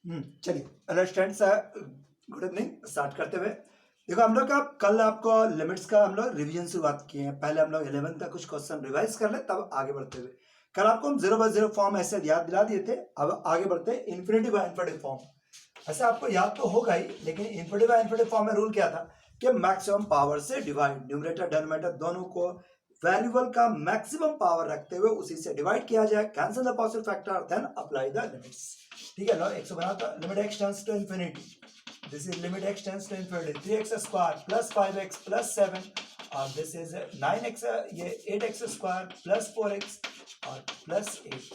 चलिए hello students, good evening. Start करते हुए देखो, हम लोग का कल आपको लिमिट्स का हम लोग रिवीजन शुरुआत किए हैं। पहले हम लोग 11 का कुछ क्वेश्चन रिवाइज कर ले, तब आगे बढ़ते हुए कल आपको हम 0/0 फॉर्म ऐसे याद दिला दिए थे। अब आगे बढ़ते हैं इन्फिनिटी बाय इन्फिनिटी फॉर्म। ऐसे आपको याद तो होगा ही, लेकिन इन्फिनिटी बाय इन्फिनिटी फॉर्म में रूल क्या था कि मैक्सिमम पावर से डिवाइड, न्यूमरेटर डिनोमिनेटर दोनों को वेरिएबल का मैक्सिमम पावर रखते हुए उसी से डिवाइड किया जाए। Cancel the positive factor, then apply the limits. ठीक है, लो एक बना था limit x tends to infinity, this is limit x tends to infinity 3x square plus 5x plus 7 और दिस इज 9x, ये 8x स्क्वायर प्लस 4x और plus 8।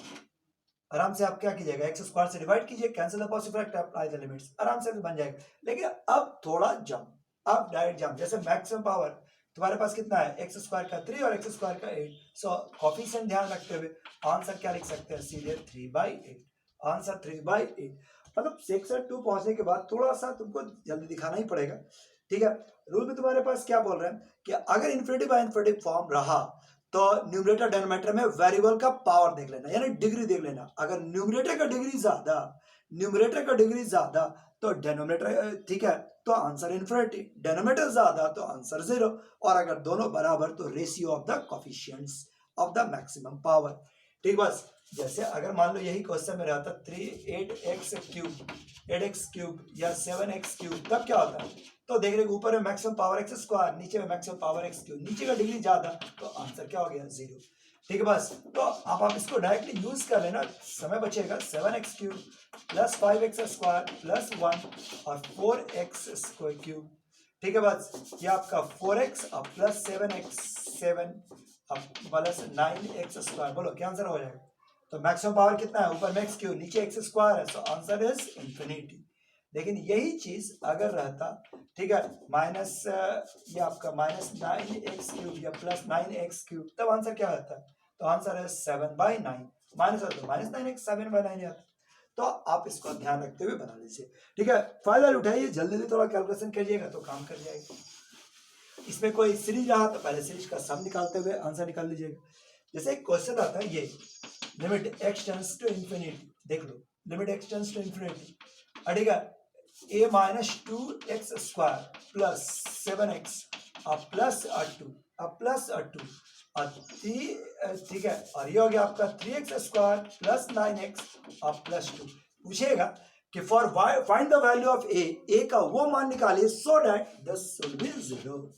आराम से आप क्या कीजिएगा, x स्क्वायर से डिवाइड कीजिए, cancel the positive factor, apply the limits, आराम से बन जाएगा। लेकिन अब थोड़ा जंप, अब डायरेक्ट जंप, जैसे मैक्सिमम पावर तुम्हारे पास कितना है, x स्क्वायर का 3 और x स्क्वायर का 8। सो कोफिशिएंट ध्यान रखते हुए आंसर क्या लिख सकते हैं, सीधे 3/8। आंसर 3/8। मतलब सेक्शन 2 पहुंचने के बाद थोड़ा सा तुमको जल्दी दिखाना ही पड़ेगा। ठीक है, रूल में तुम्हारे पास क्या बोल रहे हैं कि अगर इन्फिनिटी बाय इन्फिनिटी फॉर्म रहा तो न्यूमरेटर डिनोमिनेटर में वेरिएबल का पावर देख लेना, यानी डिग्री देख लेना। अगर न्यूमरेटर का डिग्री ज्यादा तो डिनोमिनेटर, ठीक है, तो आंसर इन्फिनिटी। डिनोमिनेटर ज्यादा तो आंसर 0, और अगर दोनों बराबर तो ratio of the coefficients of the maximum power. ठीक, बस जैसे अगर मान लो यही क्वेश्चन में रहता 8x क्यूब या 7x क्यूब, तब क्या होता है, तो देख रहे ऊपर में मैक्सिमम पावर x स्क्वायर, नीचे में मैक्सिमम पावर x क्यूब, नीचे का डिग्री ज्यादा तो आंसर क्या हो गया, 0। ठीक है, बस तो आप इसको डायरेक्टली यूज कर लेना, समय बचेगा। 7x cube plus 5x square plus 1 और 4x स्क्वायर क्यूब। ठीक है, बस ये आपका 4x और प्लस 7 प्लस 9x स्क्वायर, बोलो क्या आंसर हो जाएगा। तो मैक्सिमम पावर कितना है, ऊपर में x क्यूब नीचे x स्क्वायर है, सो आंसर इज इंफिनिटी। लेकिन यही चीज अगर रहता, ठीक है, माइनस ये आपका -9x क्यूब या प्लस 9x क्यूब, तब आंसर क्या रहता है, तो आंसर है 7/9। माइनस तो -9x 7/9 आता। तो आप इसको ध्यान रखते हुए बना लीजिए। ठीक है, फायदा उठाइए, जल्दी जल्दी थोड़ा कैलकुलेशन करिएगा तो काम कर जाएगा। इसमें कोई सीरीज रहा तो पहले सीरीज का सम निकालते हुए आंसर निकाल लीजिएगा। जैसे एक क्वेश्चन आता है, ये limit x tends to infinity, देख लो limit x tends to infinity, ठीक है, a minus 2x square plus 7x और प्लस 2 और 3, ठीक है, और ये हो गया आपका 3x स्क्वायर प्लस 9x और प्लस 2। पूछेगा कि for find the value of a का वो मान निकालिए so that this should be 0।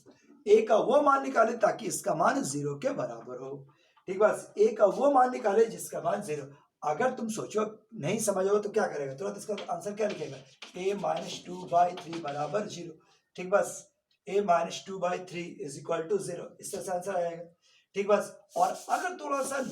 a का वो मान निकाले ताकि इसका मान 0 के बराबर हो। ठीक, बस a का वो मान निकाले जिसका मान 0। अगर तुम सोचो नहीं समझो तो क्या करेगा, तुरंत इसका आंसर क्या लिखेगा, a माइनस 2/3 बराबर 0। ठीक, बस a minus 2/3 is equal to 0, इस तरह से आंसर आएगा। ठीक, बस और अगर थोड़ा सा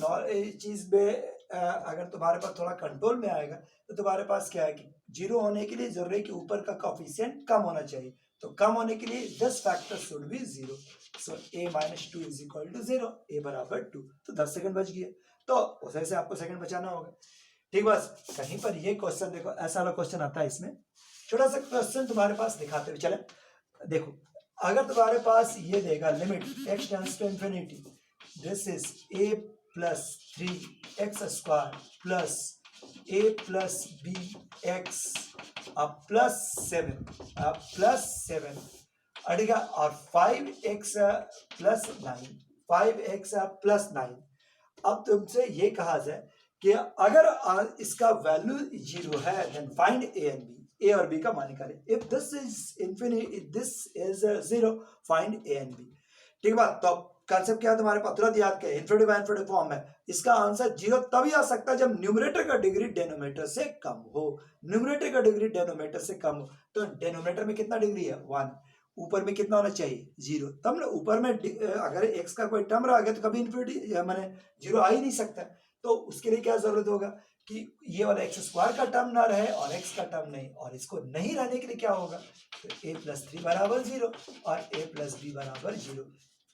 चीज में अगर तुम्हारे पास थोड़ा कंट्रोल में आएगा तो तुम्हारे पास क्या है कि 0 होने के लिए जरूरी है कि ऊपर का कोफिशिएंट कम होना चाहिए, तो कम होने के लिए this factor should be 0। So a minus 2 is equal to 0, a बराबर 2, तो 10 सेकंड बच गया, तो उस से आपको सेकंड बचाना होगा। ठीक, बस कहीं पर ये क्वेश्चन देखो, ऐसा वाला क्वेश्चन आता है, इसमें छोटा सा क्वेश्चन तुम्हारे पास दिखाते हुए चले। देखो अगर तुम्हारे पास ये देगा limit x tends to infinity, this is a plus 3x square plus a plus b x plus 7 ठीक है, और 5x प्लस 9। अब तुमसे ये कहा जाए कि अगर इसका वैल्यू 0 है, then find a and b, a और b का मान निकालें। If this is infinity, this is 0, find a and b। ठीक है, तो कांसेप्ट क्या है तुम्हारे पास, तुरंत याद करें, इन्फिनिटी बाय इन्फिनिटी फॉर्म है। इसका आंसर 0 तभी आ सकता है जब न्यूमरेटर का डिग्री डिनोमिनेटर से कम हो। न्यूमरेटर का डिग्री डिनोमिनेटर से कम हो, तो डिनोमिनेटर में कितना डिग्री है, 1, ऊपर में कितना होना चाहिए, 0, तब ना ऊपर में अगर x का कोई टर्म रह गया तो कभी इन्फिनिटी माने 0 आ ही नहीं सकता। तो उसके लिए क्या जरूरत होगा कि ये वाला x स्क्वायर का टर्म ना रहे और x का टर्म नहीं, और इसको नहीं रहने के लिए क्या होगा, तो a प्लस 3 बराबर 0 और a प्लस b बराबर 0।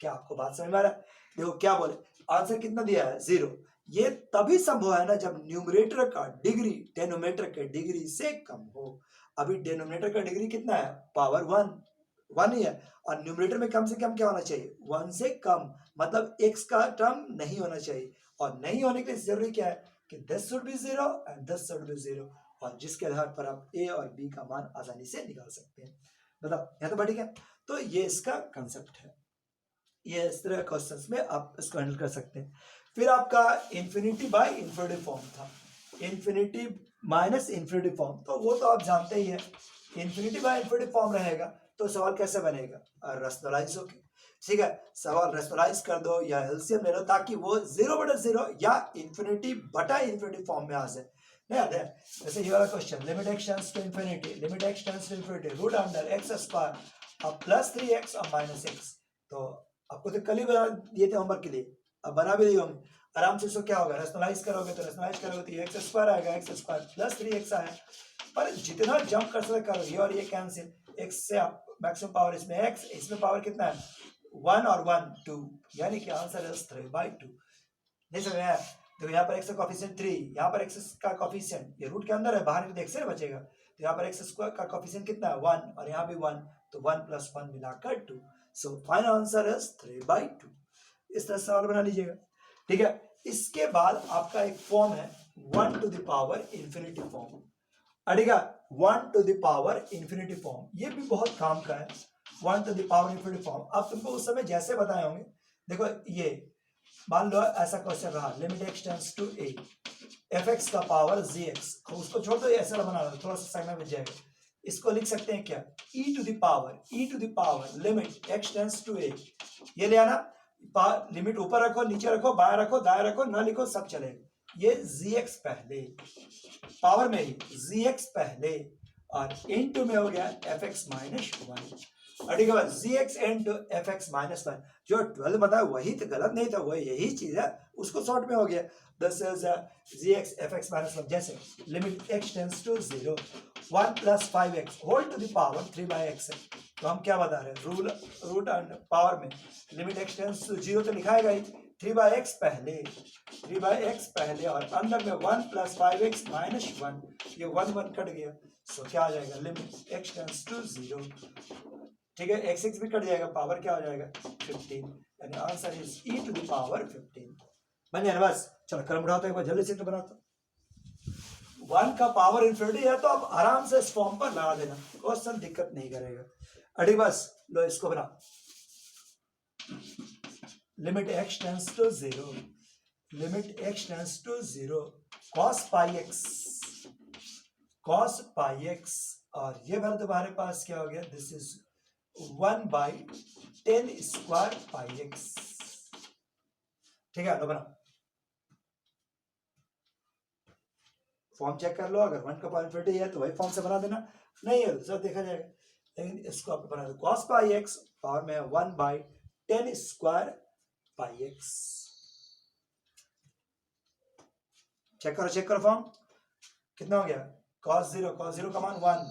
क्या आपको बात समझ में आ रहा है, देखो क्या बोले, आंसर कितना दिया है, 0। ये तभी संभव है ना जब न्यूमरेटर का डिग्री डिनोमिनेटर के डिग्री से कम हो। अभी डिनोमिनेटर का डिग्री कितना है, पावर 1 ही है, और न्यूमरेटर में कम से कम क्या होना चाहिए, 1 से कम, मतलब x का टर्म नहीं होना चाहिए। और नहीं होने के लिए जरूरी क्या है कि this should be 0 and this should be 0। और जिसके आधार पर आप ए और बी का मान आसानी से निकाल सकते हैं। बताओ, यहाँ तो बढ़ गया। तो ये इसका कंसेप्ट है, ये इस तरह क्वेश्चंस में आप इसको हैंडल कर सकते हैं। फिर आपका इन्फिनिटी बाय इन्फिनिटी फॉर्म था, इन्फिनिटी माइनस इन्फिनिटी फॉर्म, तो वो तो आप जानते ही है। इन्फिनिटी बाय इन्फिनिटी फॉर्म रहेगा तो सवाल कैसे बनेगा, रैशनलाइज होके, ठीक है। सवाल रैशनलाइज कर दो या एलसीएम ले लो ताकि वो 0/0 या इन्फिनिटी बटा इन्फिनिटी फॉर्म में आ जाए। नहीं आता है? जैसे ये वाला question, limit x tends to infinity, limit x tends to infinity, root under x square अब प्लस 3x और माइनस एक्स। तो आपको तो कल ही बना दिए थे होमवर्क के लिए, अब बना भी दिए होंगे आराम से। इसको क्या होगा, रैशनलाइज करोगे तो रैशनलाइज करोगे तो एक्स स्क्वायर आएगा, एक्स स्क्वायर प्लस 3x आया। पर जितना जंप कर सकते करो, ये और ये कैंसिल, x से आप मैक्सिमम पावर इसमें x, इसमें पावर कितना है 1 और 1 2, यानी कि आंसर इज 3/2। नहीं समझ आया? तो यहाँ पर x का कोफिशिएंट 3, यहाँ पर x का कोफिशिएंट, ये रूट के अंदर है, बाहर निकल x से बचेगा, तो यहाँ पर x स्क्वायर का कोफिशिएंट कितना है 1 और यहाँ भी 1, तो 1 + 1 मिलाकर 2। So final answer is 3/2। इस तरह सवाल बना लीजिएगा, ठीक है। इसके बाद आपका एक फॉर्म है 1 to the power infinity form, अड़ेगा 1 to the power infinity form, ये भी बहुत काम का है 1 to the power infinity form. अब तुमको उस समय जैसे बताए होंगे, देखो ये मान लो ऐसा क्वेश्चन रहा, limit x tends to a, fx का पावर gx, उसको छोड़ दो, ऐसा बना लो, थोड़ा सा साइड में बच जाएगा। इसको लिख सकते हैं क्या, e to the power limit x tends to a, ये ले आना, लिमिट ऊपर रखो, नीचे रखो, बाएं रखो, दाएं रखो, ना लिखो, सब चलेगा। ये gx पहले पावर में ही, gx पहले, और इनटू में हो गया fx - 1, ठीक है। gx into fx - 1, जो 12 बताया वही तो गलत नहीं था, वो यही चीज है, उसको शॉर्ट में हो गया। दिस इज gx fx - 1, जैसे limit x tends to 0, 1 + 5x whole to the power 3/x है। तो हम क्या बता रहे हैं, रूट एंड पावर में लिमिट x टेंड्स टू 0 तो लिखाएगा ही, 3/x पहले और अंदर में 1 + 5x - 1, ये 1 कट गया, सो क्या आ जाएगा, लिमिट x टेंड्स टू 0, ठीक है, x भी कट जाएगा, पावर क्या हो जाएगा 15, यानी answer is e to the power 15। बन जाए बस, चलो कलम उठाते हैं, एक बार जल्दी से तो बनाता। 1 का पावर इन्फिनिटी है तो अब आराम से इस फॉर्म पर लगा देना, क्वेश्चन दिक्कत नहीं करेगा। अड़ी बस लो इसको बना, limit x tends to 0, limit x tends to 0, cos πx, और ये बार तुम्हारे पास क्या हो गया, दिस इज 1/10 स्क्वायर πx, ठीक है। लो बना, फॉर्म चेक कर लो, अगर 1 का पावर इन्फिनिटी है तो वही फॉर्म से बना देना, नहीं है तो देखा जाएगा, लेकिन इसको आप बना दो, cos πx पावर में 1/10 स्क्वायर πx। चेक करो फॉर्म कितना हो गया, cos 0 का मान 1,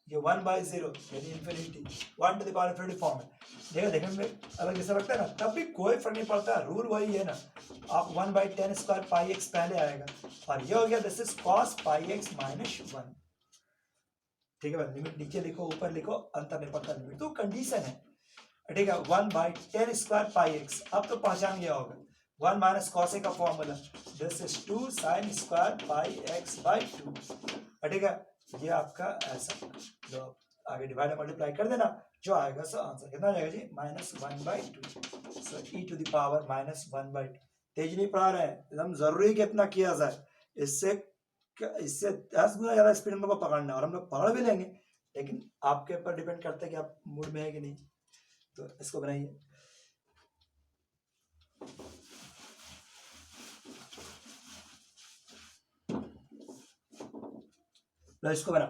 ये 1/0 यानी infinity, 1 to the power infinity form है। देखने में अलग जैसा लगता है ना, तब भी कोई फर्क नहीं पड़ता, रूल वही है ना, आप 1/10 स्क्वायर πx पहले आएगा, और ये हो गया दिस इज cos πx - 1, ठीक है। लिमिट नीचे लिखो ऊपर लिखो, अंतर नहीं पड़ता, लिमिट तो कंडीशन है, ठीक है। 1/10 स्क्वायर πx, अब तो पहचान गया होगा, 1 - cos का formula, this is 2 sin square πx/2, ठीक है। ये आपका ऐसा, जो आगे डिवाइड और मल्टीप्लाई कर देना, जो आएगा सो आंसर कितना आ जाएगा जी, -1/2, सो e टू द पावर -1/2। तेज नहीं पढ़ा रहे हैं, एकदम जरूरी कितना किया जाए, इससे 10 गुना ज्यादा स्पीड में पकड़ना, और हम लोग पकड़ भी लेंगे, लेकिन आपके ऊपर डिपेंड करता है कि आप मूड में है कि नहीं। तो इसको बनाइए, लो इसको बना,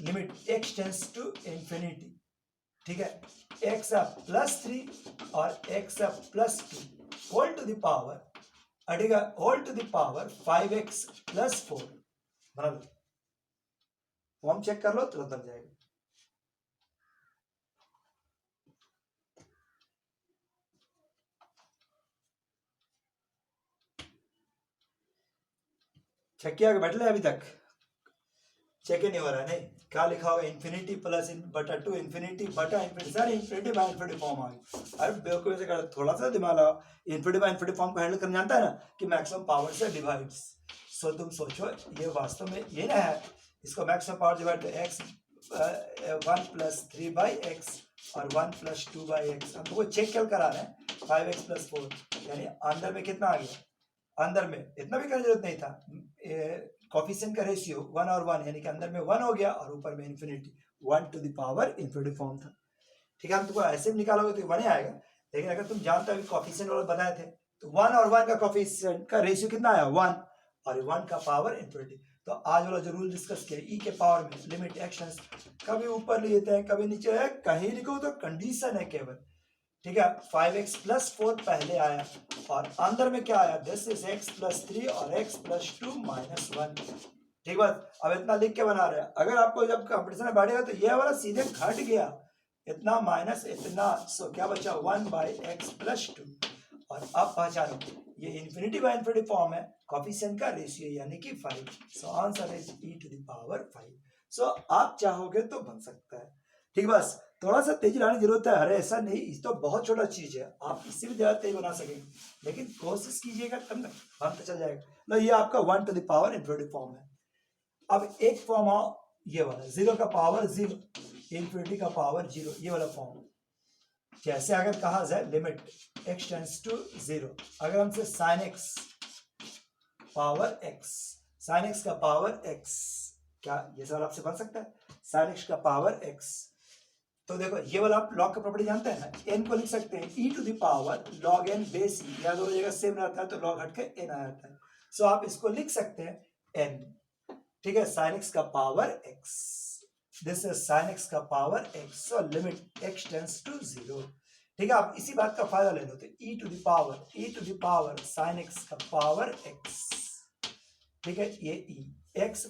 limit x tends to infinity, ठीक है, x +3 और x +2 whole to the power, ठीक है, whole to the power 5x + 4, बना लो, फॉर्म चेक कर लो, तुरंत बन जाएगा। चेक किया बैठ ले, अभी तक चेक ही नहीं हो रहा है, नहीं क्या लिखा होगा, इन्फिनिटी प्लस बटा 2, इन्फिनिटी बटा infinity, sir infinity by infinity form आ गई, अरे बेवकूफी से कर, थोड़ा सा दिमाग लगाओ, इन्फिनिटी बाय इन्फिनिटी फॉर्म को हैंडल करना जानता है ना, कि मैक्सिमम पावर से डिवाइड्स, सो तुम सोचो ये वास्तव में ये ना है, इसको मैक्सिमम पावर डिवाइड तो एक्स 1 + 3/x और 1 + 2/x। हम तो चेक क्या करा रहे हैं, 5x + 4, यानी अंदर में कितना आ गया, अंदर में इतना भी करने की जरूरत नहीं था, कॉफिशिएंट का रेशियो 1 और 1, यानी कि अंदर में 1 हो गया और ऊपर में infinity, 1 to the power infinity form था। ठीक है, हम तुमको ऐसे भी निकालोगे तो 1 ही आएगा, लेकिन अगर तुम जानते हो कॉफिशिएंट वाला बताए थे तो 1 और 1 का कॉफिशिएंट का रेशियो कितना आया, 1, और 1 का पावर इन्फिनिटी। तो आज वाला जो रूल डिस्कस किया, ई के पावर में लिमिट एक्शंस कभी ऊपर लेते हैं कभी नीचे है, कहीं लिखो तो कंडीशन है केवल। ठीक है, 5x + 4 पहले आया और अंदर में क्या आया, दिस इज x + 3 और x + 2 - 1। ठीक बात, अब इतना लिख के बना रहे हैं, अगर आपको जब कंपटीशन में बढ़ेगा तो ये वाला सीधे घट गया, इतना माइनस इतना, सो क्या बचा 1/x + 2। और अब पहचानो ये इन्फिनिटी बाय इन्फिनिटी फॉर्म है, कॉफिशिएंट का रेशियो यानी कि 5, so answer is e to the power 5। So आप चाहोगे तो बन सकता है। ठीक, बस थोड़ा सा तेजी लाने की जरूरत है, अरे ऐसा नहीं, इस तो बहुत छोटा चीज है, आप इससे भी ज्यादा तेज बना सकेंगे, लेकिन कोशिश कीजिएगा तब ना हम तो चल जाएगा। लो ये आपका 1 to the power infinity form है। अब एक फॉर्म आओ ये वाला 0 का पावर 0, इन्फिनिटी का पावर 0, ये वाला फॉर्म। जैसे अगर कहा जाए लिमिट x टेंड्स टू 0, अगर हमसे sin x power x, sin x का पावर x, क्या ये सवाल आपसे बन सकता है, sin x का पावर x। तो देखो ये वाला आप लॉग का प्रॉपर्टी जानते हैं ना, n को लिख सकते हैं e to the power log n base e, या दोनों जगह सेम रहता है तो log हट के n आ जाता है, सो आप इसको लिख सकते हैं n। ठीक है, sin x का power x, this is sin x का power x, so limit x tends to 0। ठीक है, आप इसी बात का फायदा ले लो, तो e to the power sin x का पावर x। ठीक है, ये e x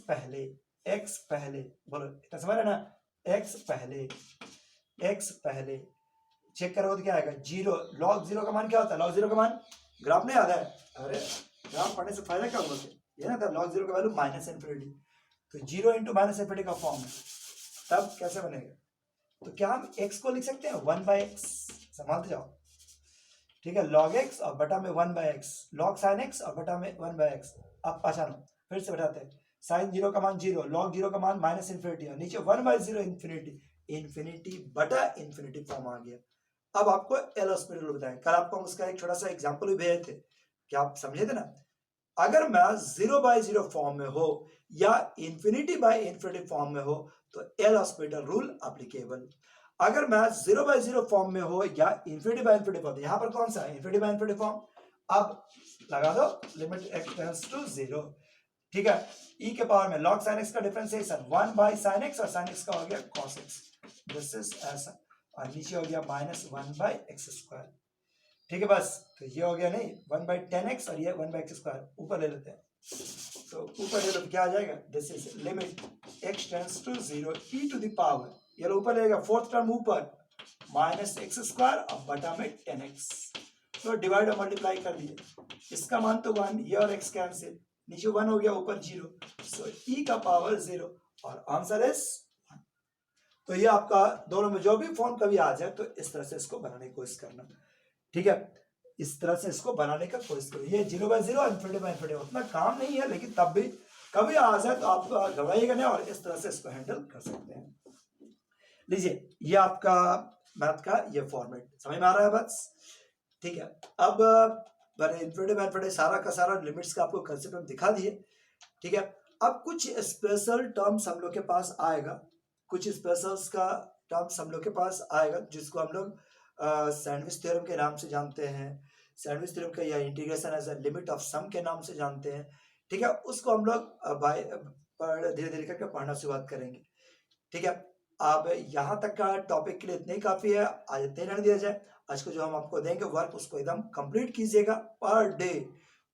पहले बोलो, इतना समझ रहे ना, x पहले चेक करोगे तो क्या आएगा 0, log 0 का मान क्या होता है, log 0 का मान ग्राफ नहीं आता है, अरे ग्राफ पढ़ने से फायदा क्या होगा, ये ना था log 0 का वैल्यू -इन्फिनिटी, तो 0 × -इन्फिनिटी का फॉर्म है, तब कैसे बनेगा, तो क्या हम x को लिख सकते हैं 1/x, संभालते जाओ। ठीक है, log x और बटा में 1/x, log sin x और बटा में 1/x। अब पहचानो, फिर से बताते हैं, sin 0 का मान 0, log 0 का मान -इन्फिनिटी और नीचे 1/0 इन्फिनिटी बटा इन्फिनिटी फॉर्म आ गया। अब आपको एल हॉस्पिटल बताएं, कल आपको हम उसका एक छोटा सा एग्जांपल भी भेजे थे, क्या आप समझे थे ना, अगर मैं 0/0 फॉर्म में हो या इन्फिनिटी बाय इन्फिनिटी फॉर्म में हो तो एल हॉस्पिटल रूल एप्लीकेबल। अगर मैं 0/0 फॉर्म में हो या इन्फिनिटी बाय इन्फिनिटी फॉर्म, यहां पर कौन सा है इन्फिनिटी बाय इन्फिनिटी फॉर्म, अब लगा दो लिमिट x टेंड्स टू 0। ठीक है, e के पावर में log sin x का डिफरेंशिएशन 1/sin x और sin x का हो गया cos x, दिस इज ऐसा, और नीचे हो गया -1/x²। ठीक है, बस तो ये हो गया नहीं 1/10x और ये 1/x², ऊपर ले लेते हैं, तो ऊपर ले लो तो क्या आ जाएगा, this is limit x tends to 0 e to the power, ये लो ऊपर लेगा फोर्थ टर्म ऊपर -x² और बटा में 10x, तो डिवाइड और मल्टीप्लाई कर दिए, इसका मान तो 1, ये और x कैंसिल, नीचे 1 हो गया ऊपर 0, सो e का पावर 0 और आंसर इज 1। तो ये आपका दोनों में जो भी फॉर्म कभी आ जाए तो इस तरह से इसको बनाने की कोशिश करना। ठीक है, इस तरह से इसको बनाने का कोशिश करो, ये 0/0 इन्फिनिटी उतना काम नहीं है, लेकिन तब भी कभी आ जाए तो आप घबराइएगा नहीं और इस तरह से इसको हैंडल कर सकते हैं। लीजिए ये आपका मैथ का ये फॉर्मेट समझ में आ रहा है बस। ठीक है, अब मैंने इन्फिनिटी सारा का सारा लिमिट्स का आपको कंसेप्ट हम दिखा दिए। ठीक है, अब कुछ स्पेशल टर्म्स हम लोग के पास आएगा, कुछ स्पेशल्स का टर्म्स हम लोग के पास आएगा जिसको हम लोग सैंडविच थ्योरम के नाम से जानते हैं, सैंडविच थ्योरम का या integration as a limit of sum के नाम से जानते हैं। ठीक है, उसको हम लोग धीरे धीरे करके पढ़ना शुरुआत करेंगे। ठीक है, अब यहाँ तक का टॉपिक के लिए इतने ही काफी है, आज इतने रहने दिया जाए। आज को जो हम आपको देंगे वर्क उसको एकदम कंप्लीट कीजिएगा पर डे,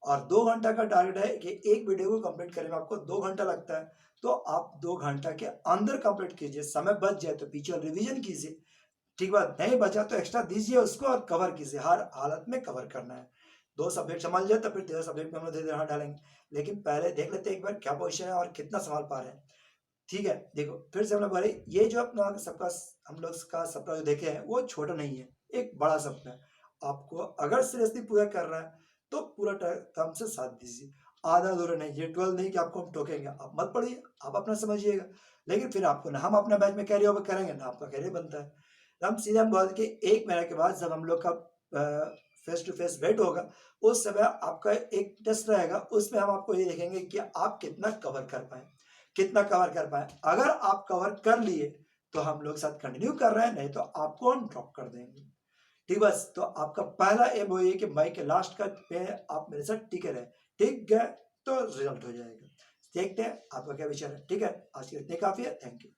और 2 घंटा का टारगेट है कि एक वीडियो को कंप्लीट करने में आपको 2 घंटा लगता है, तो आप 2 घंटा के अंदर कंप्लीट कीजिए, समय बच जाए तो पीछे रिवीजन कीजिए। ठीक बात, नहीं बचा तो एक्स्ट्रा दीजिए उसको और कवर कीजिए, हर हालत में कवर करना है। 2 सब्जेक्ट संभाल जाए तो फिर 13 सब्जेक्ट में हम लोग धीरे धीरे डालेंगे, लेकिन पहले देख लेते हैं एक बार क्या पोजिशन है और कितना संभाल पा रहे हैं। ठीक है, देखो फिर से हम लोग बोले ये जो अपना सबका हम लोग का सपना जो देखे हैं वो छोटा नहीं है, एक बड़ा सपना है। आपको अगर सीरियसली पूरा कर रहा है तो पूरा काम से साथ दीजिए, आधा अधूरा नहीं, ये 12 नहीं कि आपको हम टोकेंगे, आप मत पढ़िए, आप अपना समझिएगा। लेकिन फिर आपको ना हम अपना बैच में कैरी ओवर करेंगे ना आपका कैरियर बनता है। तो हम सीधे हम बोलते कि 1 महीने के बाद जब हम लोग का फेस टू फेस वेट होगा, उस समय आपका एक टेस्ट रहेगा, उसमें हम आपको ये देखेंगे कि आप कितना कवर कर पाए, कितना कवर कर पाए। अगर आप कवर कर लिए तो हम लोग साथ कंटिन्यू कर रहे हैं, नहीं तो आपको हम ड्रॉप कर देंगे। ठीक, बस तो आपका पहला एम वो ये कि मई के लास्ट का पे आप मेरे साथ टिके रहे, टिक गए तो रिजल्ट हो जाएगा। देखते हैं आपका क्या विचार है। ठीक है, आज के लिए इतने काफी है। Thank you.